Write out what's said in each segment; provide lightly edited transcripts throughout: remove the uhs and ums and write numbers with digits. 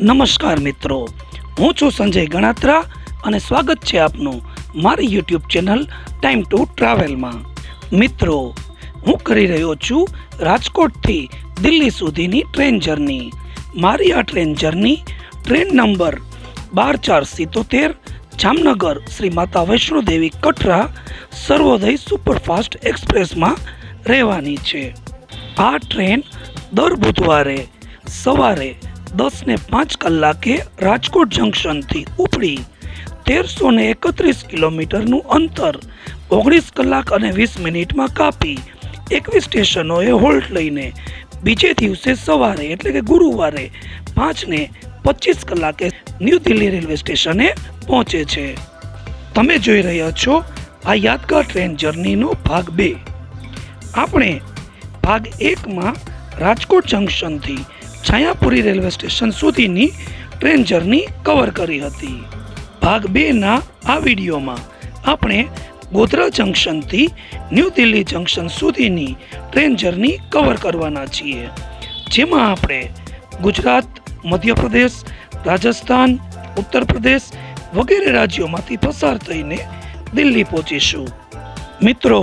નમસ્કાર મિત્રો, હું છું સંજય ગણાત્રા અને સ્વાગત છે આપનું મારી યુટ્યુબ ચેનલ ટાઈમ ટુ ટ્રાવેલમાં. મિત્રો, હું કરી રહ્યો છું રાજકોટથી દિલ્હી સુધીની ટ્રેન જર્ની. મારી આ train journey train number 12477 Jamnagar Shri માતા વૈષ્ણોદેવી કટરા સર્વોદય સુપરફાસ્ટ એક્સપ્રેસમાં રહેવાની છે. આ ટ્રેન દર બુધવારે સવારે 10:05 કલાકે રાજકોટ જંકશનથી ઉપડી 1331 કિલોમીટરનું અંતર 19 કલાક અને 20 મિનિટમાં કાપી 21 સ્ટેશનોએ હોલ્ટ લઈને બીજે દિવસે સવારે એટલે કે ગુરુવારે 5:25 કલાકે ન્યૂ દિલ્હી રેલવે સ્ટેશને પહોંચે છે. તમે જોઈ રહ્યા છો આ યાદગાર ટ્રેન જર્નીનો ભાગ 2. આપણે ભાગ 1માં રાજકોટ જંકશનથી છાયાપુરી રેલવે સ્ટેશન સુધીની ટ્રેન જર્ની કવર કરી હતી. ભાગ 2ના આ વિડીયોમાં આપણે ગોધરા જંકશનથી ન્યૂ દિલ્હી જંકશન સુધીની ટ્રેન જર્ની કવર કરવાના છીએ, જેમાં આપણે ગુજરાત, મધ્યપ્રદેશ, રાજસ્થાન, ઉત્તર પ્રદેશ વગેરે રાજ્યોમાંથી પસાર થઈને દિલ્હી પહોંચીશું. મિત્રો,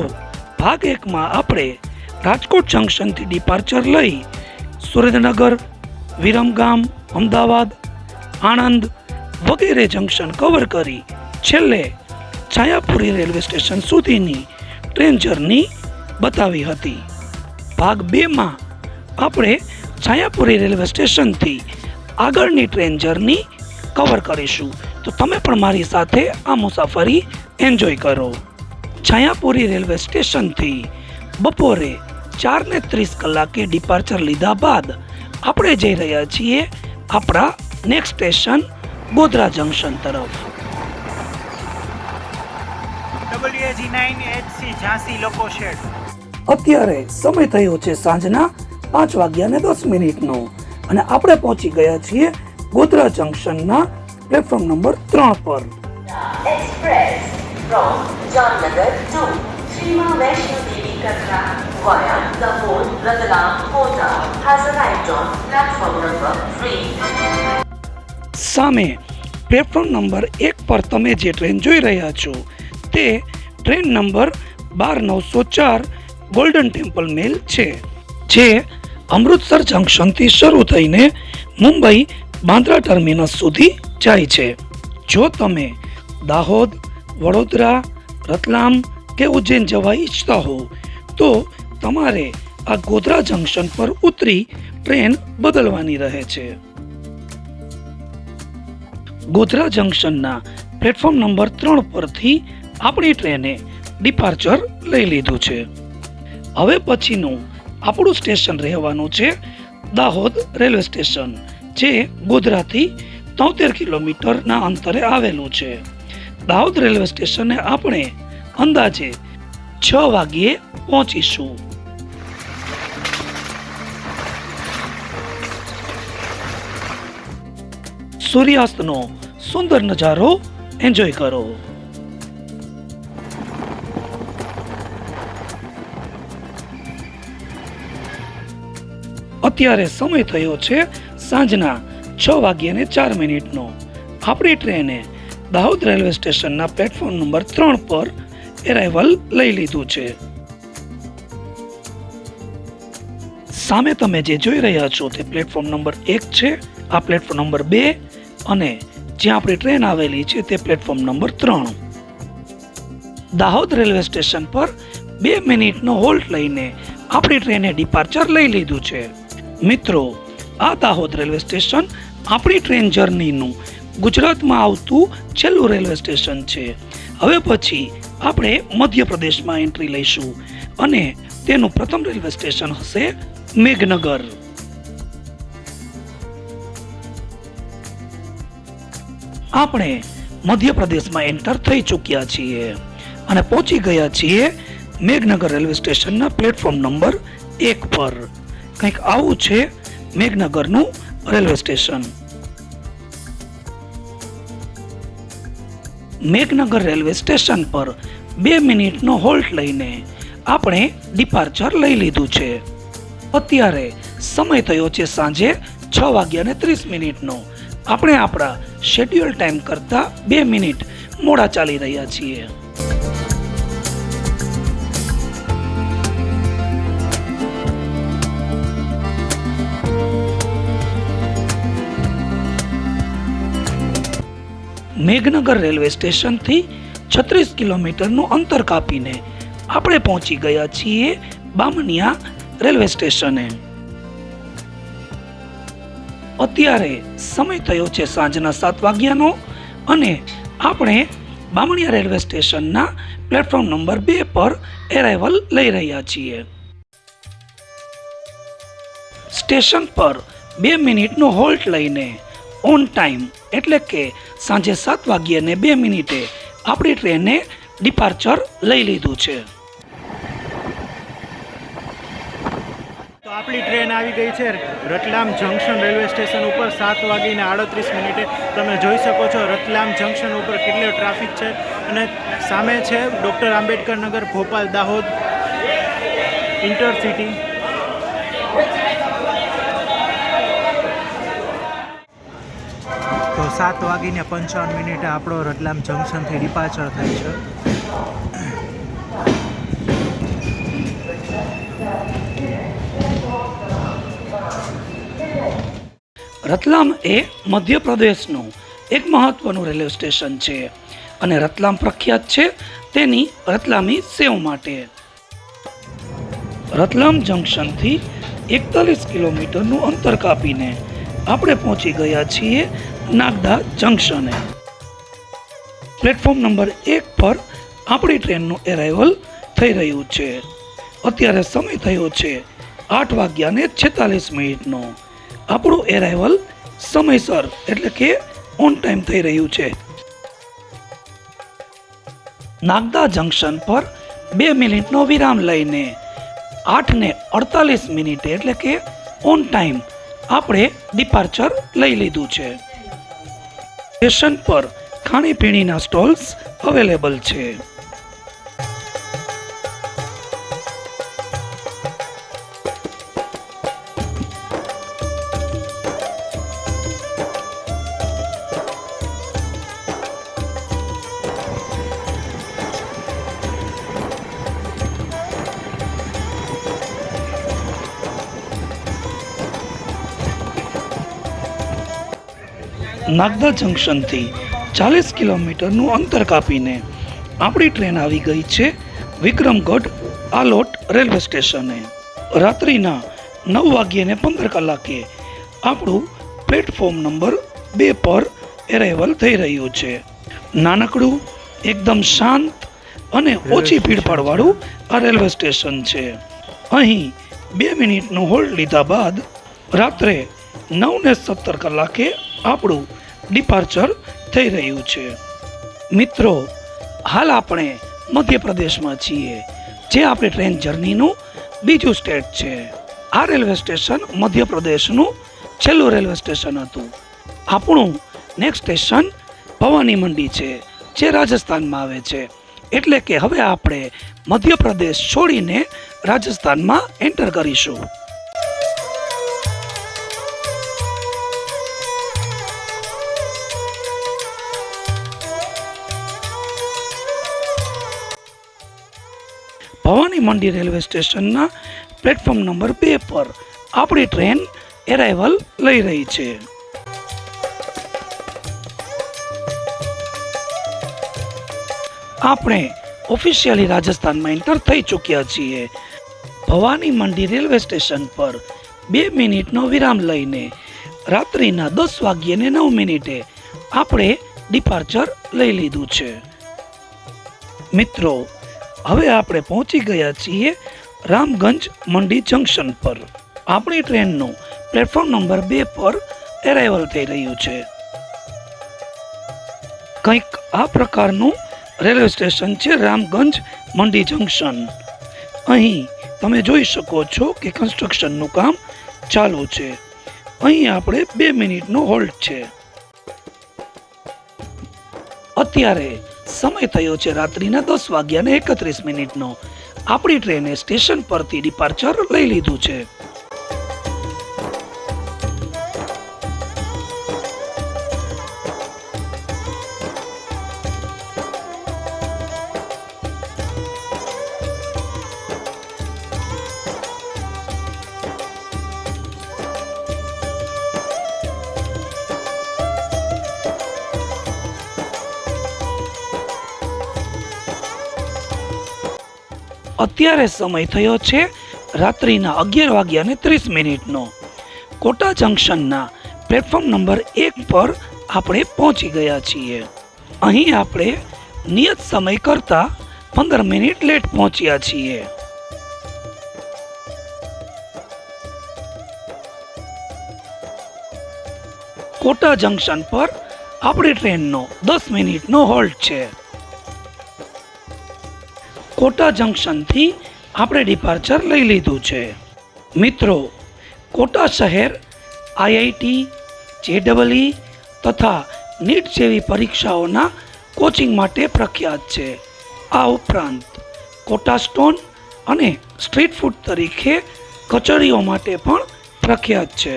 ભાગ 1માં આપણે રાજકોટ જંકશનથી ડિપાર્ચર લઈ સુરેન્દ્રનગર, વિરમગામ, અમદાવાદ, આણંદ વગેરે જંકશન કવર કરી છેલ્લે છાયાપુરી રેલવે સ્ટેશન સુધીની ટ્રેન જર્ની બતાવી હતી. ભાગ 2માં આપણે છાયાપુરી રેલવે સ્ટેશનથી આગળની ટ્રેન જર્ની કવર કરીશું, તો તમે પણ મારી સાથે આ મુસાફરી એન્જોય કરો. છાયાપુરી રેલવે સ્ટેશનથી બપોરે 4:30 કલાકે ડિપાર્ચર લીધા બાદ આપણે જઈ રહ્યા છીએ આપણા નેક્સ્ટ સ્ટેશન ગોધરા જંકશન તરફ. અત્યારે સમય થયો છે સાંજના 5:10 અને આપણે પહોંચી ગયા છીએ ગોધરા જંકશનના પ્લેટફોર્મ નંબર 3 પર. Express from Jamnagar to Sri Maa Vaishno Devi Katra via Dahod, Ratlam, Kota has arrived on platform number 3. સામે પ્લેટફોર્મ નંબર 1 પર તમે જે ટ્રેન જોઈ રહ્યા છો તે ટ્રેન નંબર 12904 ગોલ્ડન ટેમ્પલ મેલ છે, જે અમૃતસર જંકશનથી શરૂ થઈને મુંબઈ બાંદ્રા ટર્મિનસ સુધી જાય છે. જો તમે દાહોદ, વડોદરા, રતલામ કે ઉજ્જૈન જવા ઈચ્છતા હો તો તમારે આ ગોધરા જંકશન પર ઉતરી ટ્રેન બદલવાની રહે છે. ગોધરા જંકશનના પ્લેટફોર્મ નંબર 3 પરથી આપણી ટ્રેને ડિપાર્ચર લઈ લીધું છે. હવે પછીનું આપણું સ્ટેશન રહેવાનું છે દાહોદ રેલવે સ્ટેશન, જે ગોધરાથી 73 કિલોમીટરના અંતરે આવેલું છે. દાહોદ રેલવે સ્ટેશને આપણે અંદાજે 6 વાગ્યે પહોંચીશું. સૂર્યાસ્તનો સુંદર નજારો એન્જોય કરો. અત્યારે સમય થયો છે સાંજના 6:04. આપણી ટ્રેને દાહોદ રેલવે સ્ટેશનના પ્લેટફોર્મ નંબર 3 પર એરાઇવલ લઈ લીધું છે. સામે તમે જે જોઈ રહ્યા છો તે પ્લેટફોર્મ નંબર 1 છે. આ પ્લેટફોર્મ નંબર 2 અને જ્યાં આપણી ટ્રેન આવેલી છે તે platform number 3. Dahod railway station પર 2 મિનિટનો હોલ્ટ લઈને આપણી ટ્રેને ડિપાર્ચર લઈ લીધું છે. મિત્રો, આ દાહોદ રેલવે સ્ટેશન આપણી ટ્રેન જર્નીનું ગુજરાતમાં આવતું છેલ્લું રેલવે સ્ટેશન છે. હવે પછી આપણે મધ્યપ્રદેશમાં એન્ટ્રી લઈશું અને તેનું પ્રથમ રેલવે સ્ટેશન હશે મેઘનગર. આપણે મધ્યપ્રદેશમાં એન્ટર થઈ ચૂક્યા છીએ અને પહોંચી ગયા છીએ મેઘનગર રેલવે સ્ટેશનના પ્લેટફોર્મ નંબર 1 પર. કંઈક આવું છે મેઘનગરનું railway station. Meghnagar railway station પર 2 મિનિટનો હોલ્ટ લઈને આપણે ડિપાર્ચર લઈ લીધું છે. અત્યારે સમય થયો છે સાંજે 6:30 આપણે આપણા શેડ્યુલ ટાઈમ કરતાં 2 મિનિટ મોડા ચાલી રહ્યા છીએ. મેઘનગર રેલવે સ્ટેશનથી 36 કિલોમીટરનું અંતર કાપીને આપણે પહોંચી ગયા છીએ બામણિયા રેલવે સ્ટેશને. અત્યારે સમય થયો છે સાંજના 7 વાગ્યાનો અને આપણે બામણિયા રેલવે સ્ટેશનના પ્લેટફોર્મ નંબર 2 પર એરાઇવલ લઈ રહ્યા છીએ. સ્ટેશન પર 2 મિનિટનો હોલ્ટ લઈને ઓન ટાઈમ એટલે કે સાંજે 7 વાગ્યાને 2 મિનિટે આપણી ટ્રેને ડિપાર્ચર લઈ લીધું છે. તો આપણી ટ્રેન આવી ગઈ છે રતલામ જંકશન રેલવે સ્ટેશન ઉપર 7:38. તમે જોઈ શકો છો રતલામ જંકશન ઉપર કેટલો ટ્રાફિક છે અને સામે છે ડૉક્ટર આંબેડકર નગર ભોપાલ દાહોદ ઇન્ટરસિટી. તો 7:55 આપણો રતલામ જંકશનથી ડિપાર્ચર થાય છે. રતલામ એ મધ્યપ્રદેશનું એક મહત્વનું રેલવે સ્ટેશન છે અને રતલામ પ્રખ્યાત છે તેની રતલામી સેવ માટે. રતલામ જંકશનથી 41 કિલોમીટરનું અંતર કાપીને આપણે પહોંચી ગયા છીએ નાગદા જંકશને. પ્લેટફોર્મ નંબર 1 પર આપણી ટ્રેનનું એરાઇવલ થઈ રહ્યું છે. અત્યારે સમય થયો છે 8:46. આપણું એરાઇવલ સમયસર એટલે કે ઓન ટાઈમ થઈ રહ્યું છે. નાગદા જંકશન પર 2 મિનિટનો વિરામ લઈને 8:48 એટલે કે ઓન ટાઈમ આપણે ડિપાર્ચર લઈ લીધું છે. સ્ટેશન પર ખાણીપીણીના સ્ટોલ્સ અવેલેબલ છે. નાગદા જંકશનથી 40 કિલોમીટરનું અંતર કાપીને આપણી ટ્રેન આવી ગઈ છે વિક્રમગઢ આલોટ રેલવે સ્ટેશને. રાત્રિના 9:15 આપણું પ્લેટફોર્મ નંબર 2 પર એરાઇવલ થઈ રહ્યું છે. નાનકડું એકદમ શાંત અને ઓછી ભીડભાડવાળું આ રેલવે સ્ટેશન છે. અહીં 2 મિનિટનો હોલ્ડ લીધા બાદ રાત્રે 9:17 આપણું ડિપાર્ચર થઈ રહ્યું છે. મિત્રો, હાલ આપણે મધ્યપ્રદેશમાં છીએ, જે આપણી ટ્રેન જર્નીનું બીજું સ્ટેટ છે. આ રેલવે સ્ટેશન મધ્યપ્રદેશનું છેલ્લું રેલવે સ્ટેશન હતું. આપણું નેક્સ્ટ સ્ટેશન ભવાની મંડી છે, જે રાજસ્થાનમાં આવે છે. એટલે કે હવે આપણે મધ્યપ્રદેશ છોડીને રાજસ્થાનમાં એન્ટર કરીશું. ભવાની મંડી રેલવે સ્ટેશનના પ્લેટફોર્મ નંબર 2 પર આપણી ટ્રેન એરાઇવલ લઈ રહી છે. આપણે ઓફિશિયલી રાજસ્થાનમાં એન્ટર થઈ ચૂક્યા છીએ. ભવાની મંડી રેલવે સ્ટેશન પર 2 મિનિટનો વિરામ લઈને રાત્રિના 10:09 આપણે ડિપાર્ચર લઈ લીધું છે. મિત્રો, હવે આપણે પહોંચી ગયા છીએ રામગંજ મંડી જંકશન પર. આપણી ટ્રેનનું પ્લેટફોર્મ નંબર 2 પર એરાઇવલ થઈ રહ્યું છે. કંઈક આ પ્રકારનું રેલવે સ્ટેશન છે રામગંજ મંડી જંકશન. અહીં તમે જોઈ શકો છો કે કન્સ્ટ્રક્શનનું કામ ચાલુ છે. અહીં આપણે 2 મિનિટનો હોલ્ડ છે. અત્યારે સમય થયો છે રાત્રિના 10:31. આપણી ટ્રેને સ્ટેશન પરથી ડિપાર્ચર લઈ લીધું છે. અત્યારે સમય થયો છે રાત્રિના 11:30 કોટા જંકશનના પ્લેટફોર્મ નંબર 1 પર આપણે પહોંચી ગયા છીએ. અહીં આપણે નિયત સમય કરતાં 15 મિનિટ લેટ પહોંચ્યા છીએ. કોટા જંકશન પર આપણી ટ્રેનનો 10 મિનિટનો હોલ્ટ છે. કોટા જંકશનથી આપણે ડિપાર્ચર લઈ લીધું છે. મિત્રો, કોટા શહેર આઈઆઈટી, JEE તથા નીટ જેવી પરીક્ષાઓના કોચિંગ માટે પ્રખ્યાત છે. આ ઉપરાંત કોટા સ્ટોન અને સ્ટ્રીટ ફૂડ તરીકે કચોરીઓ માટે પણ પ્રખ્યાત છે.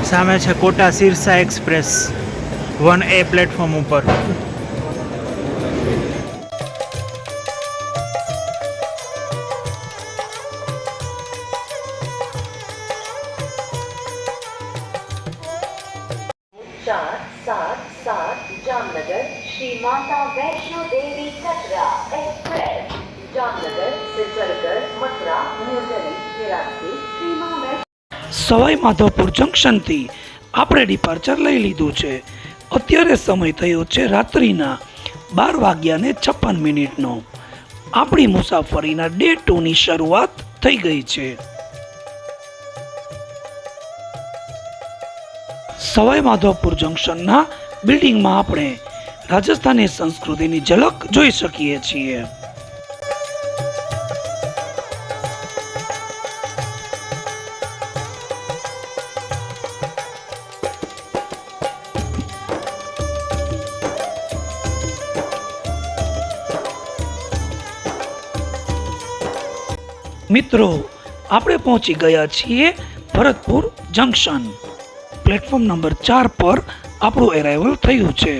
સામે છે quota Sirsa express 1A platform ઉપર. चार सात सात जामनगर श्री माता वैष्णो देवी कटरा एक्सप्रेस जामनगर से चलकर मथुरा न्यू दिल्ली के रास्ते श्री मां वैष्णो સવાઈ માધવપુર જંકશનથી આપણે ડિપાર્ચર લઈ લીધું છે. અત્યારે સમય થયો છે રાત્રિના 12:56. આપણી મુસાફરીના ડે 2ની શરૂઆત થઈ ગઈ છે. સવાઈ માધવપુર જંકશનના બિલ્ડિંગમાં આપણે રાજસ્થાની સંસ્કૃતિની ઝલક જોઈ શકીએ છીએ. મિત્રો, આપણે પહોંચી ગયા છીએ ભરતપુર જંકશન. પ્લેટફોર્મ નંબર 4 પર આપણું એરાઇવલ થયું છે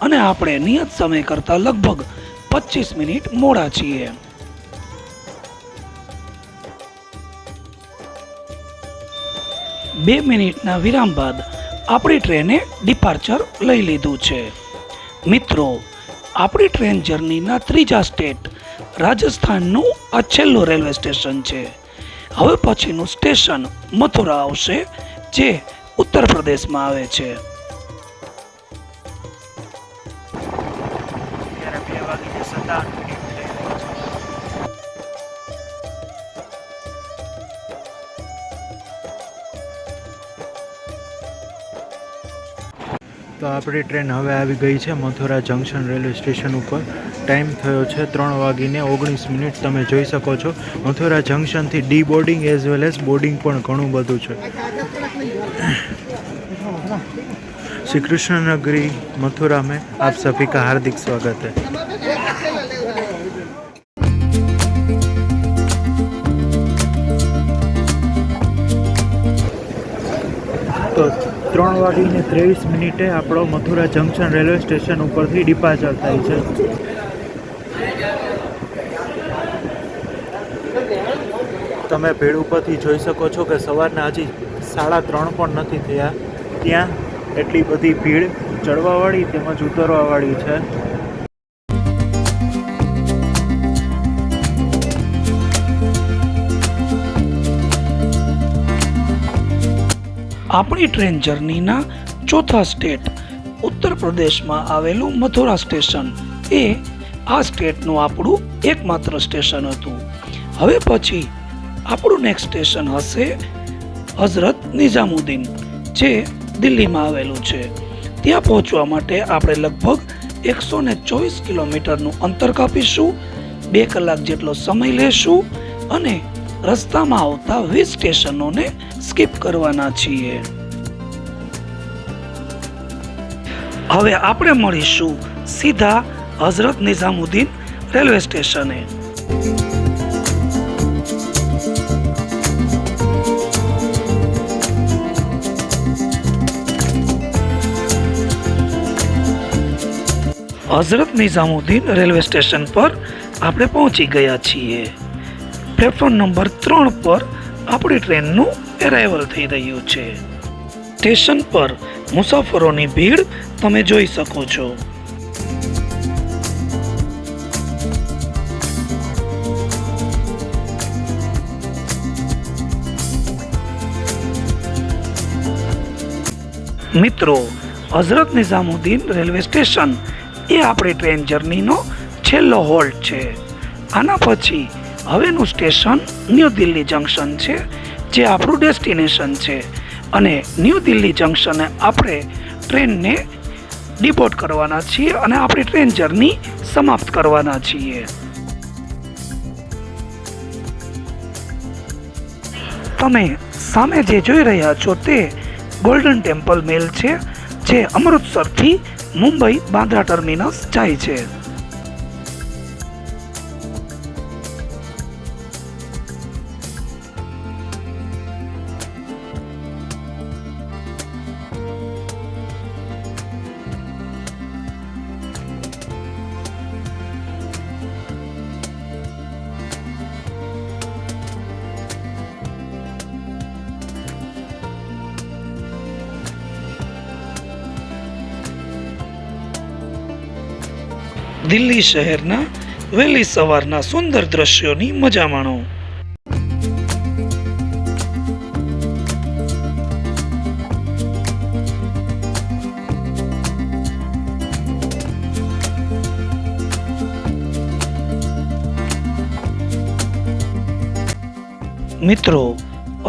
અને આપણે નિયત સમય કરતાં લગભગ 25 મિનિટ મોડા છીએ. બે મિનિટના વિરામ બાદ આપણી ટ્રેને ડિપાર્ચર લઈ લીધું છે. મિત્રો, આપણી ટ્રેન જર્નીના ત્રીજા સ્ટેટ રાજસ્થાનનું આ છેલ્લું રેલવે સ્ટેશન છે. હવે પછીનું સ્ટેશન મથુરા આવશે, જે ઉત્તર પ્રદેશમાં આવે છે. તો આપણી ટ્રેન હવે આવી ગઈ છે મથુરા જંકશન રેલવે સ્ટેશન ઉપર. ટાઈમ થયો છે 3:19. તમે જોઈ શકો છો મથુરા જંકશનથી deboarding as well as boarding પણ ઘણું બધું છે. श्री कृष्ण नगरी मथुरा में आप सभी का हार्दिक स्वागत है. તો 3:23 આપણો મથુરા જંકશન રેલવે સ્ટેશન ઉપરથી ડિપાર્ચર થાય છે. તમે ભીડ ઉપરથી જોઈ શકો છો કે સવારના હજી 3:30 પણ નથી થયા, ત્યાં એટલી બધી ભીડ ચડવાવાળી તેમજ ઉતરવાવાળી છે. આપણી ટ્રેન જર્નીના ચોથા સ્ટેટ ઉત્તર પ્રદેશમાં આવેલું મથુરા સ્ટેશન એ આ સ્ટેટનું આપણું એકમાત્ર સ્ટેશન હતું. હવે પછી આપણું નેક્સ્ટ સ્ટેશન હશે હઝરત નિઝામુદ્દીન, જે દિલ્હીમાં આવેલું છે. ત્યાં પહોંચવા માટે આપણે લગભગ 124 કિલોમીટરનું અંતર કાપીશું, 2 કલાક જેટલો સમય લેશું અને રસ્તામાં આવતા 20 સ્ટેશનોને સ્કીપ કરવાના છીએ. હવે આપણે મળીશું સીધા હઝરત નિઝામુદ્દીન રેલવે સ્ટેશને. હઝરત નિઝામુદ્દીન રેલવે સ્ટેશન પર આપણે પહોંચી ગયા છીએ. પ્લેટફોર્મ નંબર 3 પર આપણી ટ્રેનનું એરાઇવલ થઈ રહ્યું છે. સ્ટેશન પર મુસાફરોની ભીડ તમે જોઈ શકો છો. મિત્રો, હઝરત નિઝામુદ્દીન રેલવે સ્ટેશન એ આપણી ટ્રેન જર્નીનો છેલ્લો હોલ્ટ છે. આના પછી હવેનું સ્ટેશન ન્યૂ દિલ્હી જંકશન છે, જે આપણું ડેસ્ટિનેશન છે. અને ન્યૂ દિલ્હી જંકશને આપણે ટ્રેનને ડિપોર્ટ કરવાના છીએ અને આપણી ટ્રેન જર્ની સમાપ્ત કરવાના છીએ. તમે સામે જે જોઈ રહ્યા છો તે ગોલ્ડન ટેમ્પલ મેલ છે, જે અમૃતસરથી મુંબઈ બાંદ્રા ટર્મિનસ જાય છે. દિલ્હી શહેરના વહેલી સવારના સુંદર દ્રશ્યોની મજા માણો. મિત્રો,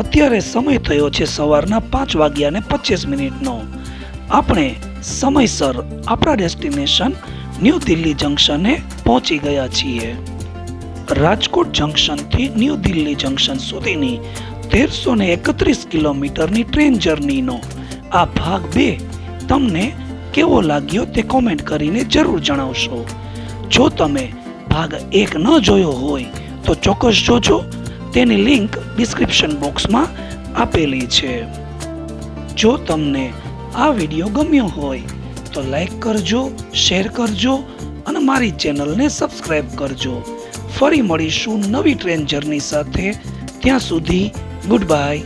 અત્યારે સમય થયો છે સવારના 5:25 આપણે સમયસર આપણા ડેસ્ટિનેશન ન્યૂ દિલ્હી જંકશને પહોંચી ગયા છીએ. રાજકોટ જંકશનથી ન્યૂ દિલ્હી જંકશન સુધીની 1331 કિલોમીટરની ટ્રેન જર્નીનો આ ભાગ 2 તમને કેવો લાગ્યો તે કોમેન્ટ કરીને જરૂર જણાવશો. જો તમે ભાગ 1 ન જોયો હોય તો ચોક્કસ જોજો. તેની લિંક ડિસ્ક્રિપ્શન બોક્સમાં આપેલી છે. જો તમને આ વિડીયો ગમ્યો હોય તો લાઈક કરજો, શેર કરજો અને મારી ચેનલને સબસ્ક્રાઈબ કરજો. ફરી મળીશું નવી ટ્રેન જર્ની સાથે. ત્યાં સુધી ગુડ બાય.